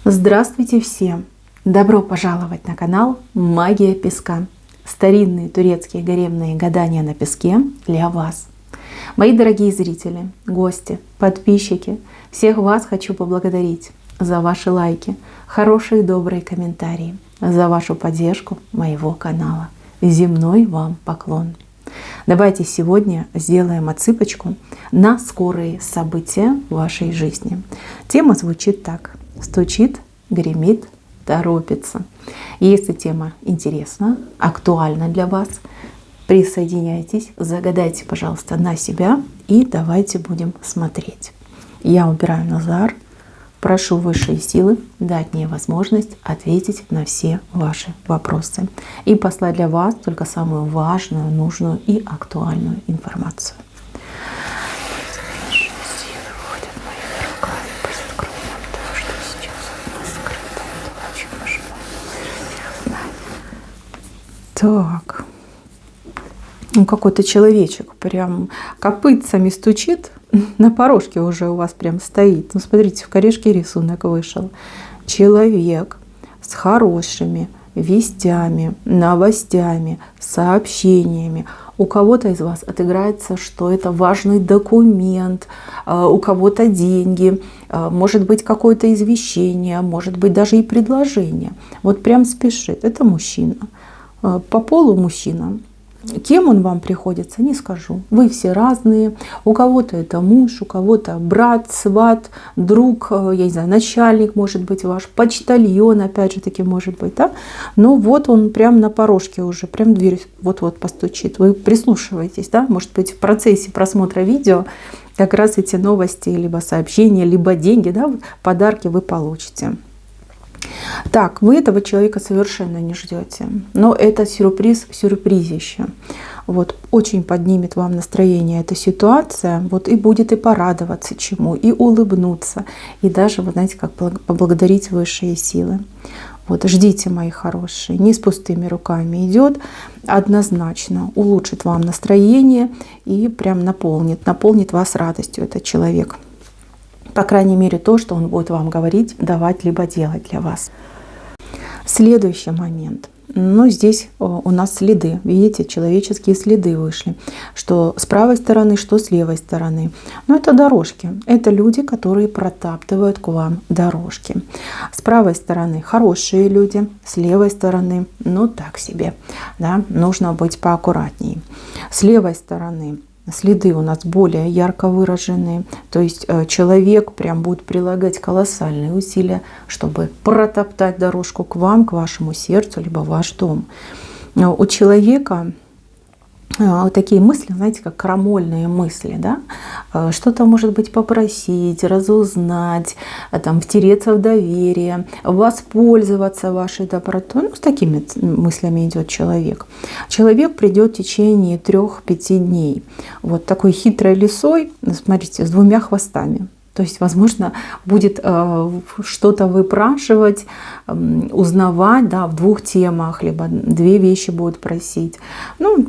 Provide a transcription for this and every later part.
Здравствуйте всем! Добро пожаловать на канал Магия Песка. Старинные турецкие гаремные гадания на песке для вас. Мои дорогие зрители, гости, подписчики, всех вас хочу поблагодарить за ваши лайки, хорошие и добрые комментарии, за вашу поддержку моего канала. Земной вам поклон! Давайте сегодня сделаем отсыпочку на скорые события в вашей жизни. Тема звучит так. Стучит, гремит, торопится. Если тема интересна, актуальна для вас, присоединяйтесь, загадайте, пожалуйста, на себя и давайте будем смотреть. Я убираю Назар, прошу высшие силы дать мне возможность ответить на все ваши вопросы и послать для вас только самую важную, нужную и актуальную информацию. Так, ну какой-то человечек прям копытцами стучит, на порожке уже у вас прям стоит. Ну смотрите, в корешке рисунок вышел. Человек с хорошими вестями, новостями, сообщениями. У кого-то из вас отыграется, что это важный документ, у кого-то деньги, может быть какое-то извещение, может быть даже и предложение. Вот прям спешит. Это мужчина. По полу мужчина. Кем он вам приходится, не скажу. Вы все разные. У кого-то это муж, у кого-то брат, сват, друг, я не знаю, начальник может быть ваш, почтальон, опять же таки может быть, да? Но вот он прям на порожке уже, прям дверь вот-вот постучит. Вы прислушиваетесь, да? Может быть, в процессе просмотра видео как раз эти новости, либо сообщения, либо деньги, да, подарки вы получите. Так, вы этого человека совершенно не ждете, но это сюрприз, сюрпризище. Вот, очень поднимет вам настроение эта ситуация, вот, и будет и порадоваться чему, и улыбнуться, и даже, вы знаете, как поблагодарить высшие силы. Вот, ждите, мои хорошие, не с пустыми руками идет, однозначно улучшит вам настроение и прям наполнит вас радостью этот человек. По крайней мере, то, что он будет вам говорить, давать, либо делать для вас. Следующий момент. Ну, здесь у нас следы. Видите, человеческие следы вышли. Что с правой стороны, что с левой стороны. Но это дорожки. Это люди, которые протаптывают к вам дорожки. С правой стороны хорошие люди, с левой стороны, ну, так себе. Да? Нужно быть поаккуратнее. С левой стороны следы у нас более ярко выраженные, то есть человек прям будет прилагать колоссальные усилия, чтобы протоптать дорожку к вам, к вашему сердцу, либо в ваш дом. У человека такие мысли, знаете, как крамольные мысли, да? Что-то, может быть, попросить, разузнать, там, втереться в доверие, воспользоваться вашей добротой. Ну, с такими мыслями идет человек. Человек придет в течение 3-5 дней. Вот такой хитрой лисой, смотрите, с 2 хвостами. То есть, возможно, будет что-то выпрашивать, узнавать, да, в 2 темах, либо 2 вещи будут просить. Ну,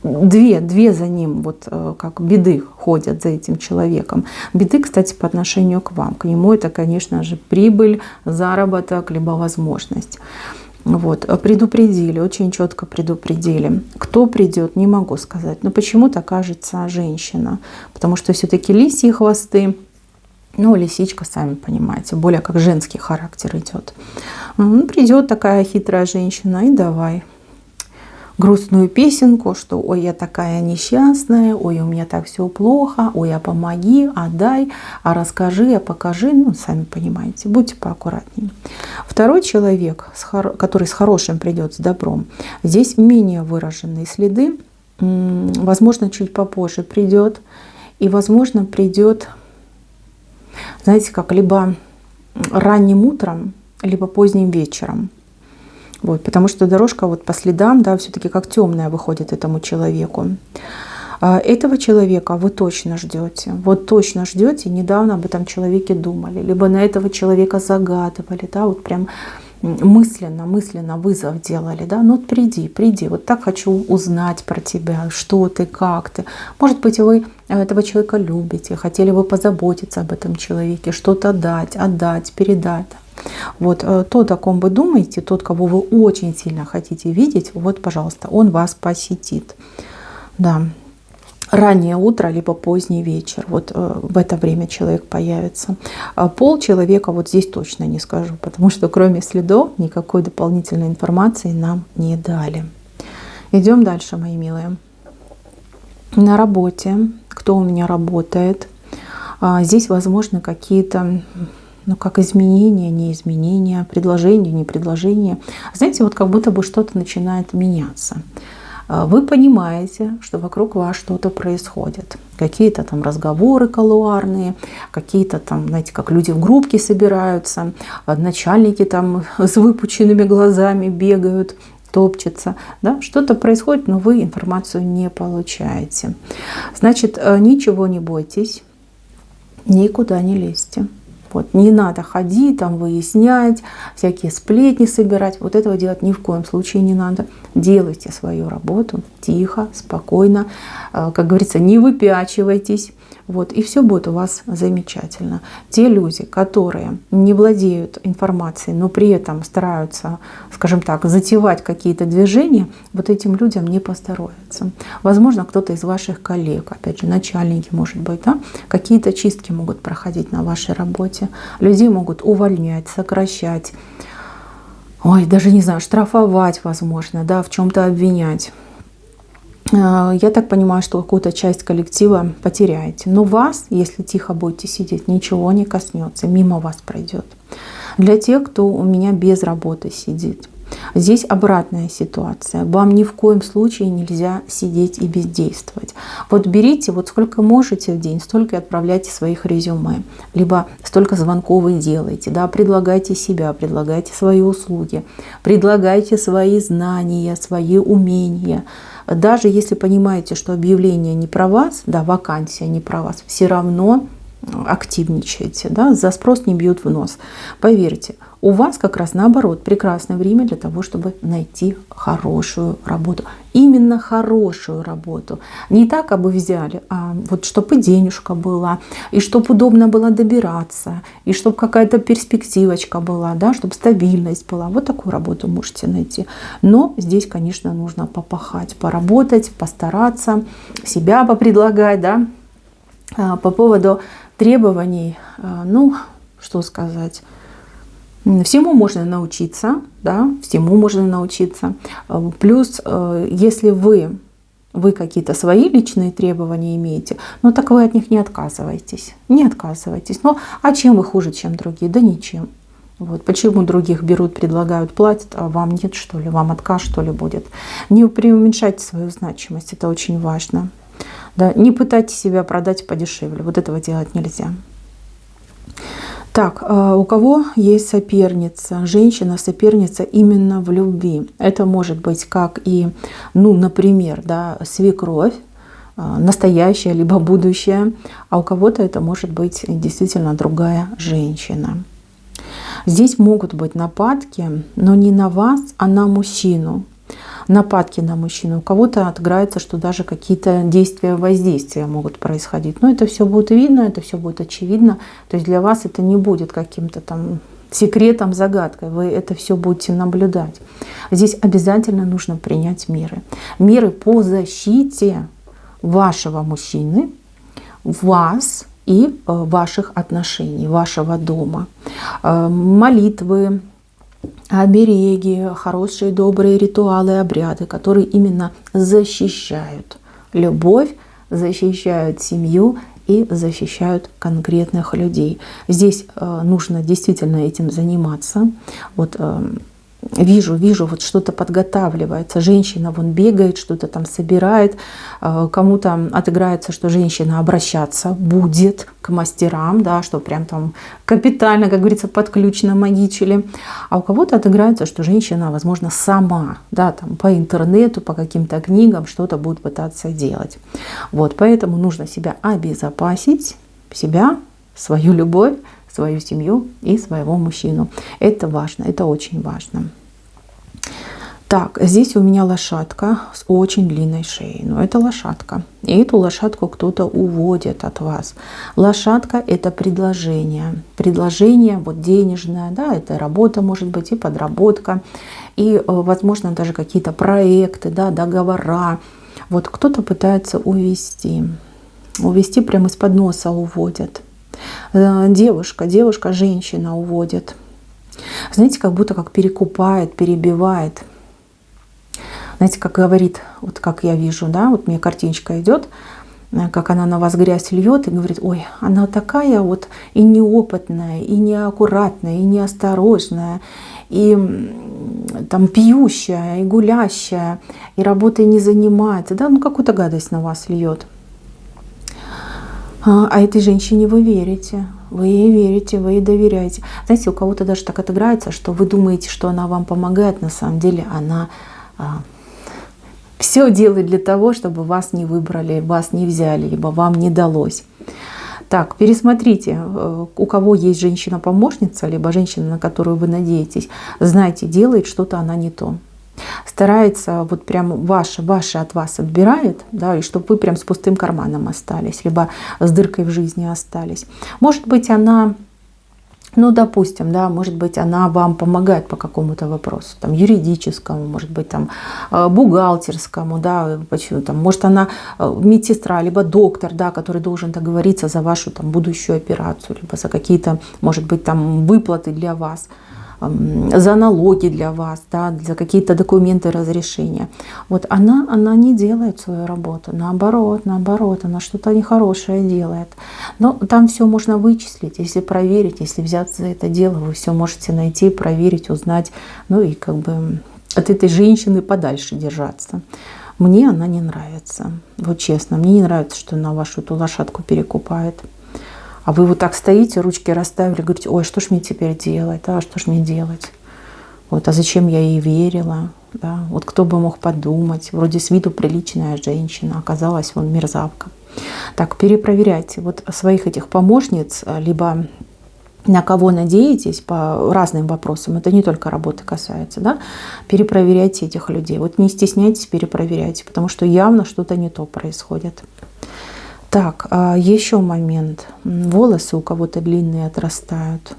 две за ним, вот как беды ходят за этим человеком. Беды, кстати, по отношению к вам. К нему это, конечно же, прибыль, заработок, либо возможность. Вот, предупредили, очень четко предупредили. Кто придет, не могу сказать. Но почему-то кажется женщина. Потому что все-таки лисьи хвосты, ну, лисичка, сами понимаете, более как женский характер идет. Придет такая хитрая женщина и давай грустную песенку, что ой, я такая несчастная, ой, у меня так все плохо, ой, а помоги, а дай, а расскажи, а покажи. Ну, сами понимаете, будьте поаккуратнее. Второй человек, который с хорошим придет, с добром, здесь менее выраженные следы, возможно, чуть попозже придет, и, возможно, придет, знаете, как либо ранним утром, либо поздним вечером. Вот, потому что дорожка вот по следам, да, все-таки как темная выходит этому человеку. Этого человека вы точно ждете. Вот точно ждете. Недавно об этом человеке думали. Либо на этого человека загадывали. Да, вот прям мысленно вызов делали, да, ну вот приди, вот так хочу узнать про тебя, что ты, как ты. Может быть, вы этого человека любите, хотели бы позаботиться об этом человеке, что-то дать, отдать, передать. Вот тот, о ком вы думаете, тот, кого вы очень сильно хотите видеть, вот, пожалуйста, он вас посетит. Да. Раннее утро, либо поздний вечер. Вот в это время человек появится. Пол человека вот здесь точно не скажу, потому что кроме следов никакой дополнительной информации нам не дали. Идем дальше, мои милые. На работе. Кто у меня работает? Здесь возможны какие-то, ну, как изменения, не изменения, предложения, не предложения. Знаете, вот как будто бы что-то начинает меняться. Вы понимаете, что вокруг вас что-то происходит. Какие-то там разговоры колуарные, какие-то там, знаете, как люди в группке собираются, начальники там с выпученными глазами бегают, топчется, да? Что-то происходит, но вы информацию не получаете. Значит, ничего не бойтесь, никуда не лезьте. Вот, не надо ходить, там, выяснять, всякие сплетни собирать. Вот этого делать ни в коем случае не надо. Делайте свою работу тихо, спокойно. Как говорится, не выпячивайтесь. Вот, и все будет у вас замечательно. Те люди, которые не владеют информацией, но при этом стараются, скажем так, затевать какие-то движения, вот этим людям не поздоровится. Возможно, кто-то из ваших коллег, опять же, начальники, может быть, да, какие-то чистки могут проходить на вашей работе. Людей могут увольнять, сокращать, ой, даже не знаю, штрафовать, возможно, да, в чем-то обвинять. Я так понимаю, что какую-то часть коллектива потеряете. Но вас, если тихо будете сидеть, ничего не коснется, мимо вас пройдет. Для тех, кто у меня без работы сидит, здесь обратная ситуация. Вам ни в коем случае нельзя сидеть и бездействовать. Вот берите, вот сколько можете в день, столько и отправляйте своих резюме. Либо столько звонков вы делаете, да, предлагайте себя, предлагайте свои услуги, предлагайте свои знания, свои умения. Даже если понимаете, что объявление не про вас, да, вакансия не про вас, все равно активничайте, да, за спрос не бьют в нос. Поверьте, у вас как раз наоборот прекрасное время для того, чтобы найти хорошую работу. Именно хорошую работу. Не так, как бы взяли, а вот чтобы и денежка была, и чтобы удобно было добираться, и чтобы какая-то перспективочка была, да, чтобы стабильность была. Вот такую работу можете найти. Но здесь, конечно, нужно попахать, поработать, постараться, себя попредлагать, да. По поводу требований, ну, что сказать, всему можно научиться, да, всему можно научиться. Плюс, если вы какие-то свои личные требования имеете, ну, так вы от них не отказывайтесь, не отказывайтесь. Ну, а чем вы хуже, чем другие? Да ничем. Вот. Почему других берут, предлагают, платят, а вам нет, что ли, вам отказ, что ли, будет? Не преуменьшайте свою значимость, это очень важно. Да, не пытайтесь себя продать подешевле. Вот этого делать нельзя. Так, у кого есть соперница? Женщина-соперница именно в любви. Это может быть как и, ну, например, да, свекровь, настоящая либо будущая. А у кого-то это может быть действительно другая женщина. Здесь могут быть нападки, но не на вас, а на мужчину. Нападки на мужчину. У кого-то отыграется, что даже какие-то действия, воздействия могут происходить. Но это все будет видно, это все будет очевидно. То есть для вас это не будет каким-то там секретом, загадкой. Вы это все будете наблюдать. Здесь обязательно нужно принять меры. Меры по защите вашего мужчины, вас и ваших отношений, вашего дома. Молитвы, обереги, хорошие, добрые ритуалы, обряды, которые именно защищают любовь, защищают семью и защищают конкретных людей. Здесь нужно действительно этим заниматься. Вот вижу, вот что-то подготавливается. Женщина вон бегает, что-то там собирает. Кому-то отыграется, что женщина обращаться будет к мастерам, да, что прям там капитально, как говорится, под ключ намагичили. А у кого-то отыграется, что женщина, возможно, сама, да, там по интернету, по каким-то книгам что-то будет пытаться делать. Вот, поэтому нужно себя обезопасить, себя, свою любовь, свою семью и своего мужчину. Это важно, это очень важно. Так, здесь у меня лошадка с очень длинной шеей. Но это лошадка. И эту лошадку кто-то уводит от вас. Лошадка — это предложение. Предложение вот денежное, да, это работа может быть и подработка. И, возможно, даже какие-то проекты, да, договора. Вот кто-то пытается увести. Увести прямо из-под носа уводят. Девушка, женщина уводит. Знаете, как будто как перекупает, перебивает. Знаете, как говорит, вот как я вижу, да, вот мне картиночка идет, как она на вас грязь льет и говорит: ой, она такая вот и неопытная, и неаккуратная, и неосторожная, и там пьющая, и гулящая, и работой не занимается, да, ну какую-то гадость на вас льет. А этой женщине вы верите, вы ей верите, вы ей доверяете. Знаете, у кого-то даже так отыграется, что вы думаете, что она вам помогает, на самом деле она все делает для того, чтобы вас не выбрали, вас не взяли, либо вам не далось. Так, пересмотрите, у кого есть женщина-помощница, либо женщина, на которую вы надеетесь, знайте, делает что-то она не то. Старается вот прям ваше от вас отбирает, да, и чтобы вы прям с пустым карманом остались, либо с дыркой в жизни остались. Может быть, она... Ну, допустим, да, может быть, она вам помогает по какому-то вопросу, там, юридическому, может быть, там, бухгалтерскому, да, почему, там, может, она медсестра, либо доктор, да, который должен договориться за вашу там будущую операцию, либо за какие-то, может быть, там, выплаты для вас, за налоги для вас, да, за какие-то документы разрешения. Вот она не делает свою работу, наоборот, она что-то нехорошее делает. Но там все можно вычислить, если проверить, если взяться за это дело, вы все можете найти, проверить, узнать, ну и как бы от этой женщины подальше держаться. Мне она не нравится, вот честно, мне не нравится, что она вашу эту лошадку перекупает. А вы вот так стоите, ручки расставили, говорите: ой, что ж мне теперь делать, да, что ж мне делать? Вот, а зачем я ей верила? Да? Вот кто бы мог подумать, вроде с виду приличная женщина, оказалась вон мерзавка. Так, перепроверяйте вот своих этих помощниц, либо на кого надеетесь по разным вопросам, это не только работы касается, да? Перепроверяйте этих людей. Вот не стесняйтесь, перепроверяйте, потому что явно что-то не то происходит. Так, еще момент. Волосы у кого-то длинные отрастают.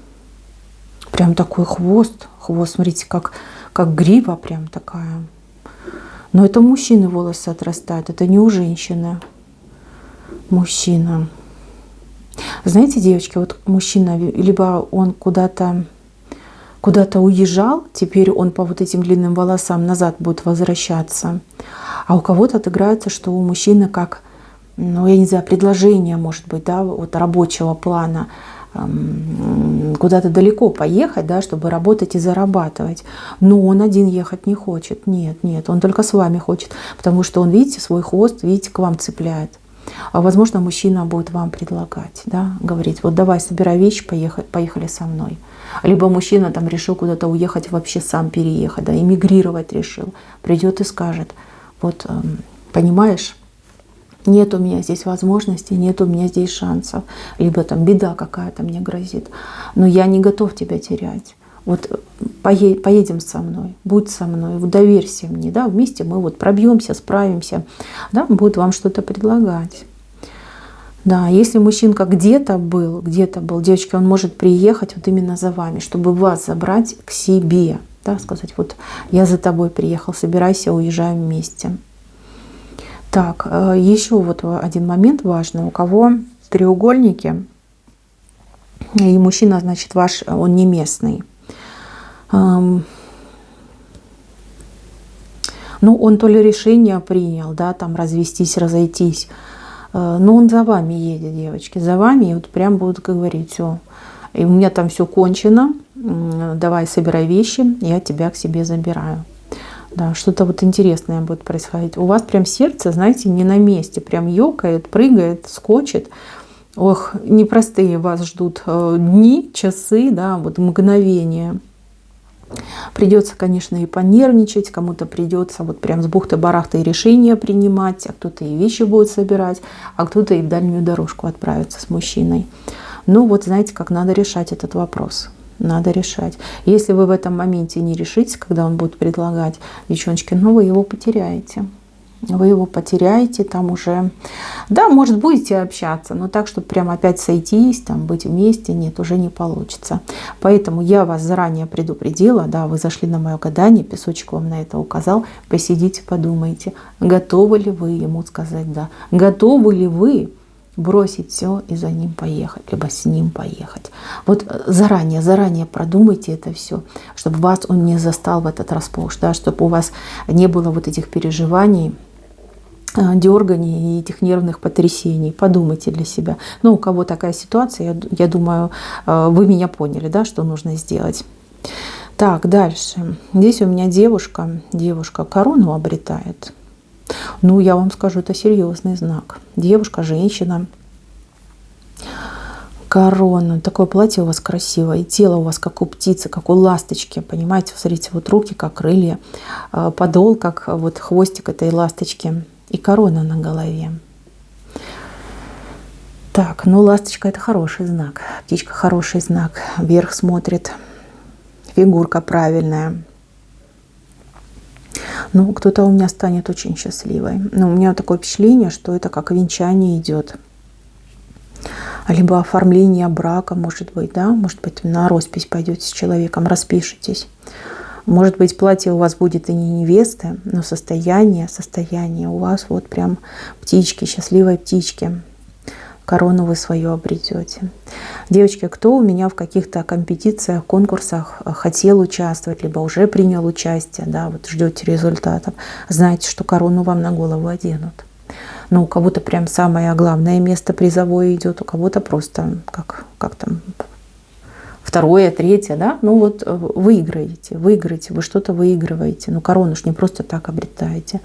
Прям такой хвост. Хвост, смотрите, как грива прям такая. Но это у мужчины волосы отрастают, это не у женщины. Мужчина. Знаете, девочки, вот мужчина, либо он куда-то уезжал, теперь он по вот этим длинным волосам назад будет возвращаться. А у кого-то отыграется, что у мужчины как... Ну, я не знаю, предложение, может быть, да, вот рабочего плана, куда-то далеко поехать, да, чтобы работать и зарабатывать. Но он один ехать не хочет. Нет, он только с вами хочет, потому что он, видите, свой хвост, видите, к вам цепляет. А возможно, мужчина будет вам предлагать, да, говорить: вот давай, собирай вещи, поехали со мной. Либо мужчина там решил куда-то уехать, вообще сам переехать, да, эмигрировать решил. Придет и скажет: вот, понимаешь, нет у меня здесь возможностей, нет у меня здесь шансов, либо там беда какая-то мне грозит, но я не готов тебя терять. Вот поедем со мной, будь со мной, доверься мне, да, вместе мы вот пробьемся, справимся, да, будет вам что-то предлагать. Да, если мужчинка где-то был, девочки, он может приехать вот именно за вами, чтобы вас забрать к себе, да, сказать: вот я за тобой приехал, собирайся, уезжаем вместе. Так, еще вот один момент важный. У кого треугольники, и мужчина, значит, ваш, он не местный. Ну, он то ли решение принял, да, там развестись, разойтись, но он за вами едет, девочки, за вами, и вот прям будут говорить: все, и у меня там все кончено, давай собирай вещи, я тебя к себе забираю. Да, что-то вот интересное будет происходить. У вас прям сердце, знаете, не на месте, прям ёкает, прыгает, скочит. Ох, непростые вас ждут дни, часы, да, вот мгновения. Придется, конечно, и понервничать, кому-то придется вот прям с бухты-барахты решения принимать, а кто-то и вещи будет собирать, а кто-то и в дальнюю дорожку отправится с мужчиной. Ну вот знаете, как надо решать этот вопрос. Надо решать. Если вы в этом моменте не решитесь, когда он будет предлагать, девчоночки, ну вы его потеряете. Вы его потеряете, там уже, да, может, будете общаться, но так, чтобы прям опять сойтись, там, быть вместе, нет, уже не получится. Поэтому я вас заранее предупредила, да, вы зашли на мое гадание, песочек вам на это указал, посидите, подумайте, готовы ли вы ему сказать да, готовы ли вы бросить все и за ним поехать, либо с ним поехать. Вот заранее продумайте это все, чтобы вас он не застал в этот расплох, да, чтобы у вас не было вот этих переживаний, дерганий и этих нервных потрясений. Подумайте для себя. Ну, у кого такая ситуация, я думаю, вы меня поняли, да, что нужно сделать. Так, дальше. Здесь у меня девушка корону обретает. Ну, я вам скажу, это серьезный знак. Девушка, женщина, корона. Такое платье у вас красивое, и тело у вас как у птицы, как у ласточки, понимаете? Смотрите, вот руки как крылья, подол как вот хвостик этой ласточки и корона на голове. Так, ну ласточка — это хороший знак, птичка — хороший знак, вверх смотрит, фигурка правильная. Ну, кто-то у меня станет очень счастливой. Но у меня такое впечатление, что это как венчание идет. Либо оформление брака, может быть, да? Может быть, на роспись пойдете с человеком, распишитесь. Может быть, платье у вас будет и не невесты, но состояние у вас вот прям птички, счастливой птички. Корону вы свою обретете. Девочки, кто у меня в каких-то компетициях, конкурсах хотел участвовать, либо уже принял участие, да, вот ждете результатов, знаете, что корону вам на голову оденут. Но у кого-то прям самое главное место призовое идет, у кого-то просто как там второе, третье, да, ну вот выиграете, вы что-то выигрываете, но корону ж не просто так обретаете.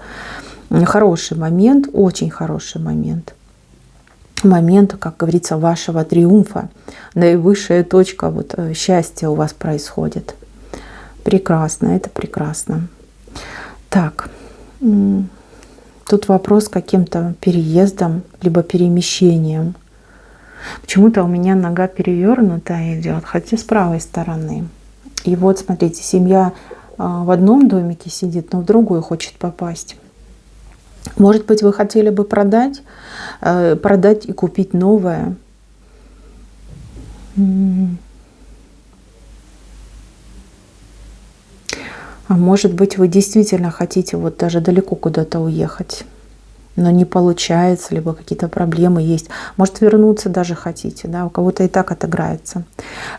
Хороший момент, очень хороший момент. Момент, как говорится, вашего триумфа, наивысшая точка вот счастья у вас происходит. Прекрасно, это прекрасно. Так, тут вопрос с каким-то переездом, либо перемещением. Почему-то у меня нога перевернутая идет, хотя с правой стороны. И вот, смотрите, семья в одном домике сидит, но в другой хочет попасть. Может быть, вы хотели бы продать и купить новое. А может быть, вы действительно хотите вот даже далеко куда-то уехать, но не получается, либо какие-то проблемы есть. Может, вернуться даже хотите, да, у кого-то и так отыграется.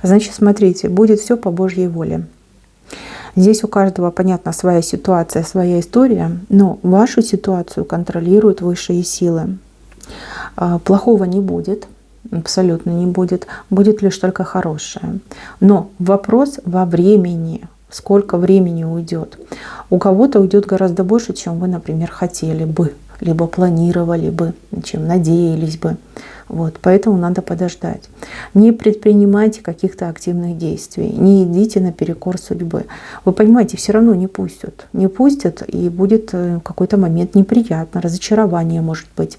Значит, смотрите, будет все по Божьей воле. Здесь у каждого, понятно, своя ситуация, своя история, но вашу ситуацию контролируют высшие силы. Плохого не будет, абсолютно не будет, будет лишь только хорошее. Но вопрос во времени, сколько времени уйдет. У кого-то уйдет гораздо больше, чем вы, например, хотели бы, либо планировали бы, чем надеялись бы. Вот, поэтому надо подождать. Не предпринимайте каких-то активных действий, не идите наперекор судьбы. Вы понимаете, все равно не пустят. Не пустят, и будет какой-то момент неприятно, разочарование может быть.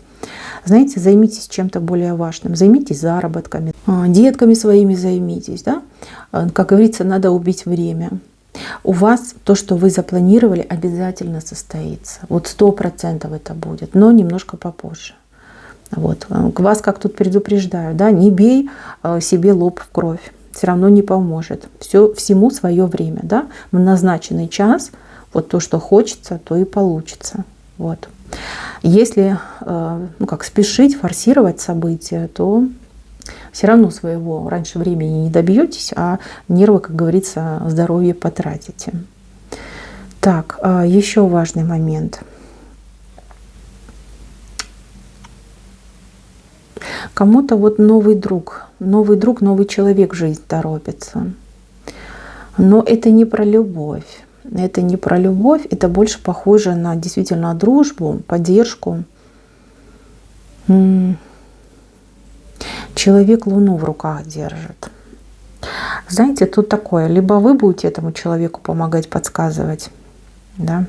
Знаете, займитесь чем-то более важным, займитесь заработками, детками своими займитесь. Да? Как говорится, надо убить время. У вас то, что вы запланировали, обязательно состоится. Вот 100% это будет, но немножко попозже. Вот. Вас как тут предупреждаю, да, не бей себе лоб в кровь, все равно не поможет. Всему свое время, да, в назначенный час, вот то, что хочется, то и получится. Вот. Если спешить, форсировать события, то все равно своего раньше времени не добьетесь, а нервы, как говорится, здоровье потратите. Так, еще важный момент. Кому-то вот новый друг, новый человек в жизнь торопится. Но это не про любовь. Это не про любовь, это больше похоже на действительно дружбу, поддержку. Человек Луну в руках держит. Знаете, тут такое, либо вы будете этому человеку помогать, подсказывать, Да?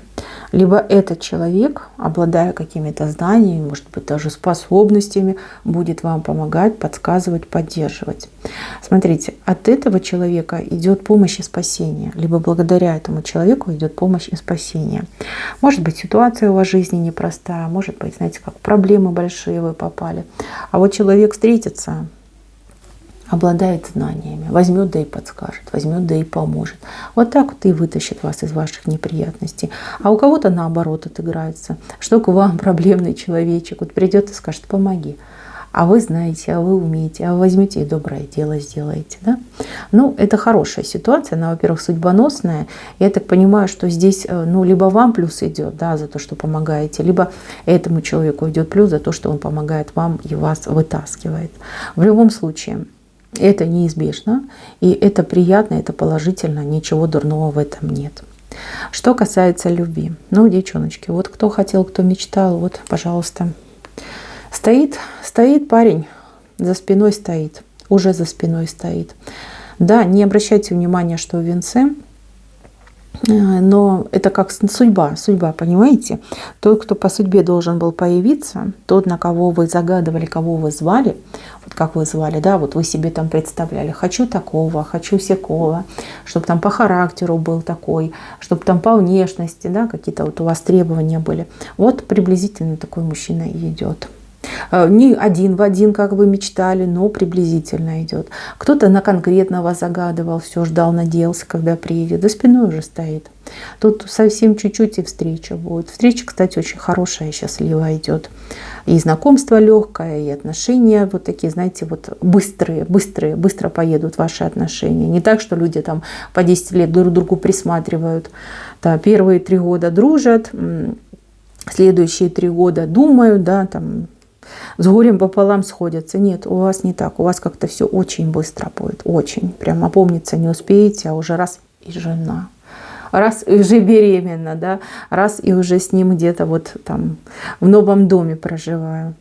Либо этот человек, обладая какими-то знаниями, может быть, даже способностями, будет вам помогать, подсказывать, поддерживать. Смотрите, от этого человека идет помощь и спасение. Либо благодаря этому человеку идет помощь и спасение. Может быть, ситуация у вас в жизни непростая, может быть, знаете, как проблемы большие вы попали. А вот человек встретится, обладает знаниями, возьмет да и подскажет, возьмет да и поможет. Вот так вот и вытащит вас из ваших неприятностей. А у кого-то наоборот отыграется, что к вам проблемный человечек вот придет и скажет: помоги. А вы знаете, а вы умеете, а вы возьмете и доброе дело сделаете. Да? Ну, это хорошая ситуация, она, во-первых, судьбоносная. Я так понимаю, что здесь, ну, либо вам плюс идет, да, за то, что помогаете, либо этому человеку идет плюс за то, что он помогает вам и вас вытаскивает. В любом случае, это неизбежно, и это приятно, это положительно, ничего дурного в этом нет. Что касается любви. Ну, девчоночки, вот кто хотел, кто мечтал, вот, пожалуйста. Стоит парень, за спиной стоит, уже за спиной стоит. Да, не обращайте внимания, что в венце, но это как судьба, понимаете? Тот, кто по судьбе должен был появиться, тот, на кого вы загадывали, кого вы звали, вот как вы звали, да, вот вы себе там представляли: хочу такого, хочу сякого, чтобы там по характеру был такой, чтобы там по внешности, да, какие-то вот у вас требования были. Вот приблизительно такой мужчина и идет. Не один в один, как вы мечтали, но приблизительно идет. Кто-то на конкретного загадывал, все ждал, надеялся, когда приедет. За спиной уже стоит. Тут совсем чуть-чуть и встреча будет. Встреча, кстати, очень хорошая, счастливая идет. И знакомство легкое, и отношения вот такие, знаете, вот быстро поедут ваши отношения. Не так, что люди там по 10 лет друг к другу присматривают. Да, первые 3 года дружат, следующие 3 года думают, да, там, с горем пополам сходятся. Нет, у вас не так. У вас как-то все очень быстро будет. Очень. Прям опомниться не успеете, а уже раз и жена. Раз и уже беременна, да. Раз и уже с ним где-то вот там в новом доме проживаю.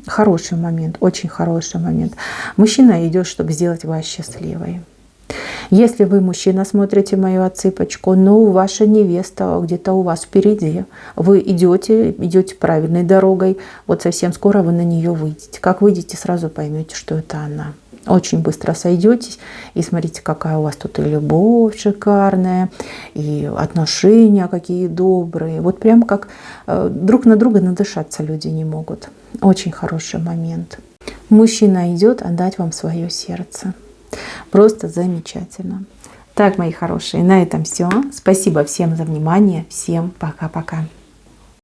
Хороший момент, очень хороший момент. Мужчина идет, чтобы сделать вас счастливой. Если вы, мужчина, смотрите мою отсыпочку, но ваша невеста где-то у вас впереди, вы идете правильной дорогой, вот совсем скоро вы на нее выйдете. Как выйдете, сразу поймете, что это она. Очень быстро сойдетесь, и смотрите, какая у вас тут и любовь шикарная, и отношения какие добрые. Вот прям как друг на друга надышаться люди не могут. Очень хороший момент. Мужчина идет отдать вам свое сердце. Просто замечательно. Так, мои хорошие, на этом все. Спасибо всем за внимание. Всем пока-пока.